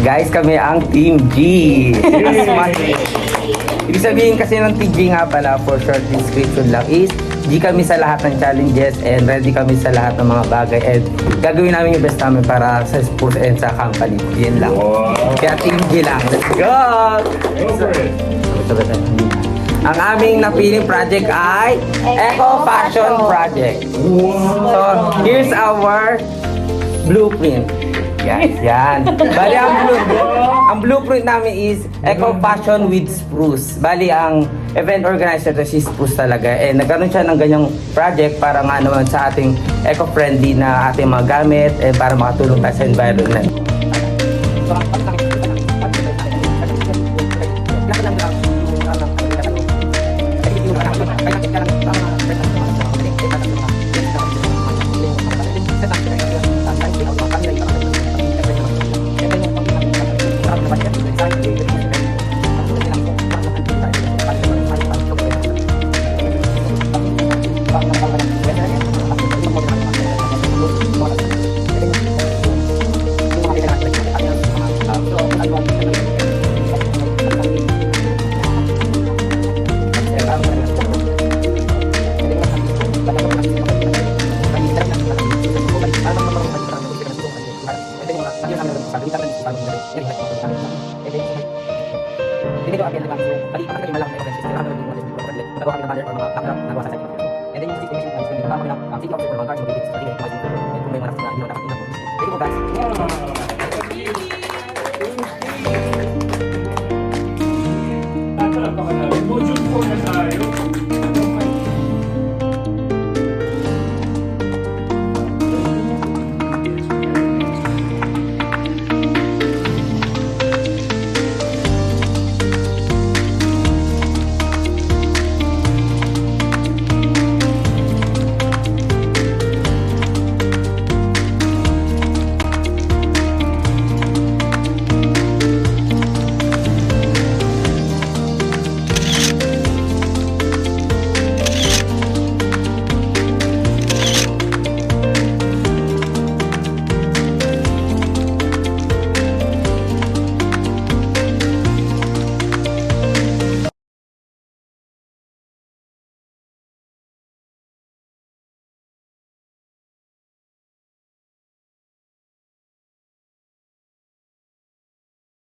Guys, kami ang Team G. Ibig sabihin kasi ng Team G nga pala, for short description lang, is G kami sa lahat ng challenges and ready kami sa lahat ng mga bagay and gagawin namin yung best namin para sa sports and sa company. Yan lang. Wow. Kaya Team G lang. Let's go! Go for it. Ang aming napiling project ay Eco Fashion Project. Wow. So, here's our blueprint. Yan. Bali, ang blueprint namin is Eco Fashion with Spruce. Bali, ang event organizer to si Spruce talaga. Eh, nagkaroon siya ng ganyang project para nga naman sa ating eco-friendly na ating mga gamit eh, para makatulong tayo sa environment. Module 4 na tayo.